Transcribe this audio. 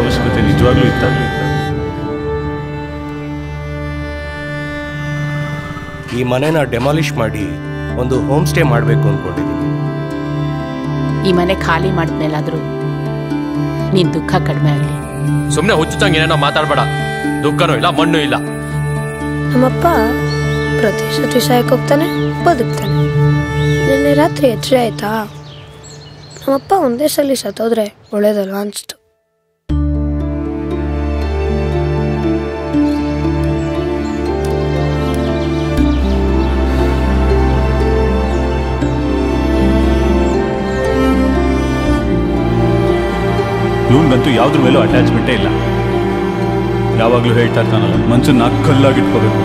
ಅವಶ್ಯಕತೆ ನಿಜವಾಗ್ಲೂ ಇತ್ತ? ಈ ಮನೆನ ಡೆಮಾಲಿಷ್ ಮಾಡಿ ಒಂದು ಹೋಮ್ ಸ್ಟೇ ಮಾಡಬೇಕು ಅಂದ್ಕೊಂಡಿದ್ದೀನಿ. ಈ ಮನೆ ಖಾಲಿ ಮಾಡಿದ್ಮೇಲಾದ್ರೂ ನೀನ್ ದುಃಖ ಕಡಿಮೆ ಆಗಲಿ. ಸುಮ್ಮನೆ ಹುಚ್ಚಂಗೆ ಏನೇನೋ ಮಾತಾಡಬೇಡ. ದುಃಖನೂ ಇಲ್ಲ, ಮಣ್ಣು ಇಲ್ಲ. ನಮ್ಮಪ್ಪ ಪ್ರತಿ ಸತಿ ಸಾಯಕ್ಕೆ ಹೋಗ್ತಾನೆ, ಬದುಕ್ತಾನೆ. ನಿನ್ನೆ ರಾತ್ರಿ ಎಚ್ಚರ ಆಯ್ತಾ? ನಮ್ಮಪ್ಪ ಒಂದೇ ಸಲ ಸತ್ತೋದ್ರೆ ಒಳ್ಳೇದಲ್ವಾ ಅನ್ಸ್ತು. ಇವನ್ಗಂತೂ ಯಾವ್ದ್ರ ಮೇಲೂ ಅಟ್ಯಾಚ್ಮೆಂಟೇ ಇಲ್ಲ. ಯಾವಾಗಲೂ ಹೇಳ್ತಾ ಇರ್ತಾನಲ್ಲ, ಮನ್ಸನ್ನ ಕಲ್ಲಾಗಿಟ್ಕೋಬೇಕು.